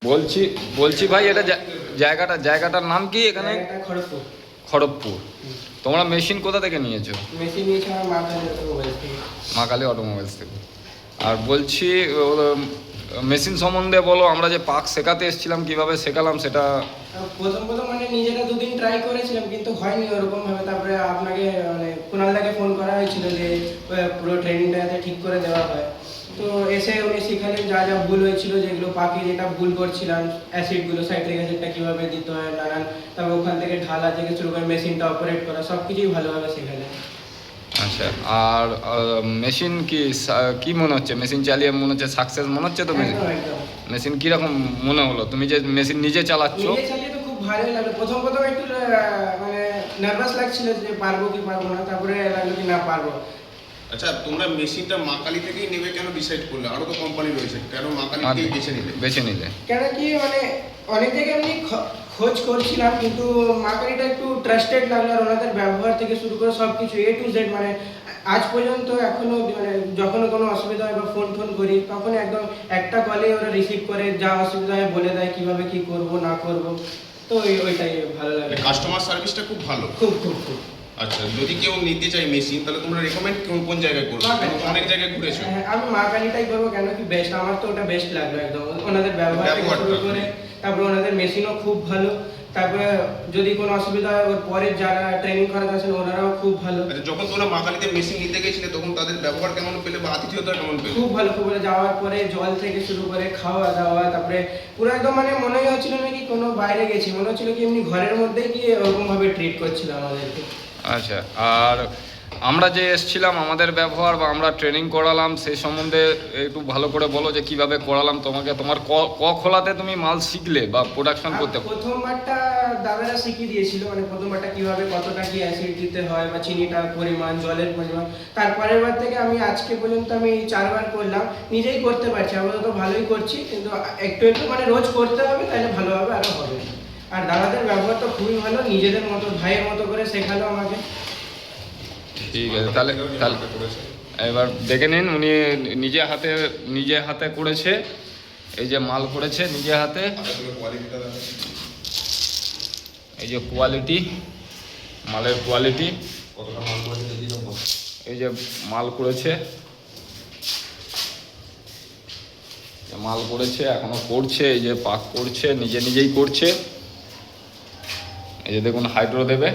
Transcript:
বলছি বলছি ভাই, এটা জায়গাটার নাম কি এখানে? খড়গপুর। খড়গপুর। তোমরা মেশিন কোথা থেকে নিয়েছো? মেশিন নিয়েছি আমার মা কালী অটোমোবাইলস থেকে। মা কালী অটোমোবাইলস থেকে। আর বলছি মেশিন সম্বন্ধে বলো, আমরা যে পাক শেখাতে এসেছিলাম কিভাবে শেখালাম সেটা। প্রথম মানে নিজেরা দুদিন ট্রাই করেছিলাম কিন্তু হয়নি ওরকম ভাবে। তারপরে আপনাকে মানে কুণালদাকে ফোন করা হয়েছিল যে পুরো ট্রেনিংটা যাতে ঠিক করে দেওয়া হয়। তো এসে উনি শিখালেন যা যা ভুল হয়েছিল, যেগুলো পাখি যেটা ভুল করছিলাম, অ্যাসিডগুলো সাইট্রিক অ্যাসিডটা কীভাবে দিতে হয় নানান, তারপর ওখান থেকে ঢালা থেকে শুরু করে মেশিনটা অপারেট করা সব কিছুই ভালোভাবে শেখালেন। আচ্ছা, আর মেশিন কি মনে হচ্ছে? মেশিন চালিয়ে মনে হচ্ছে সাকসেস মনে হচ্ছে তো? মেশিন কীরকম মনে হলো? তুমি যে মেশিন নিজে চালাচ্ছ? নিজে চালিয়ে তো খুব ভালোই লাগলো। প্রথম একটু মানে নার্ভাস লাগছিল যে পারবো কি পারবো না, তারপরে লাগলো কি না পারবো। আচ্ছা, তোমরা মেশিনটা মা কালী থেকেই নেবে কেন ডিসাইড করলে? আরো তো কোম্পানি রয়েছে, কেন মা কালীকেই বেছে নিলে? কেন কি মানে অনেক জায়গায় আমি খোঁজ করছিলাম, কিন্তু মা কালীটা একটু ট্রাস্টেড লাগলো। আর ওনাদের ব্যবহার থেকে শুরু করে সব কিছু A to Z, মানে আজ পর্যন্ত এখনো মানে যখন কোনো অসুবিধা হয় বা ফোন করি তখন একদম একটা কলে ওরা রিসিভ করে, যা অসুবিধা হয় বলে দেয় কিভাবে কি করব না করব। তো ওইটাই ভালো লাগে। কাস্টমার সার্ভিসটা খুব ভালো। খুব। আচ্ছা, যদি কেউ নিতে চায় মেশিন, তাহলে তোমরা রেকমেন্ড কোন জায়গায় করবে? অনেক জায়গায় ঘুরেছো। আমি মা কালীটাই করবো, কেন কি বেস্ট, আমার তো ওটা বেস্ট লাগলো একদম। ওনাদের ব্যবহার থেকে শুরু করে, তারপরে ওনাদের মেশিনও খুব ভালো। তারপরে যদি কোনো অসুবিধা হয় ওর পরে যারা ট্রেনিং করাতে আসেন ওনারাও খুব ভালো। আচ্ছা, যখন তোমরা মা কালীতে মেশিন নিতে গেছিলে তখন তাদের ব্যবহার কেমন পেলে বা আতিথেয়তা কেমন পেলে? খুব ভালো। যাওয়ার পরে জল থেকে শুরু করে খাওয়া দাওয়া, তারপরে পুরো একদম মানে মনেই হচ্ছিল না কি কোনো বাইরে গেছি, মনে হচ্ছিল কি এমনি ঘরের মধ্যেই গিয়ে ওরকম ভাবে ট্রিট করছিল আমাদেরকে। আচ্ছা, আর আমরা যে এসছিলাম, আমাদের ব্যবহার বা আমরা ট্রেনিং করালাম সেই সম্বন্ধে একটু ভালো করে বলো যে কিভাবে করালাম তোমাকে। তোমার খোলাতে তুমি মাল শিখলে বা প্রোডাকশন করতে? প্রথমবারটা দাদারা শিখিয়ে দিয়েছিল, মানে প্রথমবারটা কিভাবে কতটা কি অ্যাসিড দিতে হয় বা চিনিটার পরিমাণ, জলের পরিমাণ। তারপরের বার থেকে আমি আজকে পর্যন্ত আমি 4 বার করলাম, নিজেই করতে পারছি, আপাতত ভালোই করছি। কিন্তু একটু মানে রোজ করতে হবে, তাহলে ভালোভাবে আরো হবে। আর দাদাদের ব্যবহার তো খুবই ভালো, নিজেদের মতো ভাইয়ের মতো করে শেখালো আমাকে। ঠিক আছে, তাহলে এবার দেখে নিন, উনি নিজে হাতে করেছে। এই যে মাল করেছে নিজে হাতে, এই যে কোয়ালিটি, মালের কোয়ালিটি, এই যে মাল করেছে, এখনো করছে। এই যে পাক করছে, নিজেই করছে। এই যে দেখুন হাইড্রো দেবে।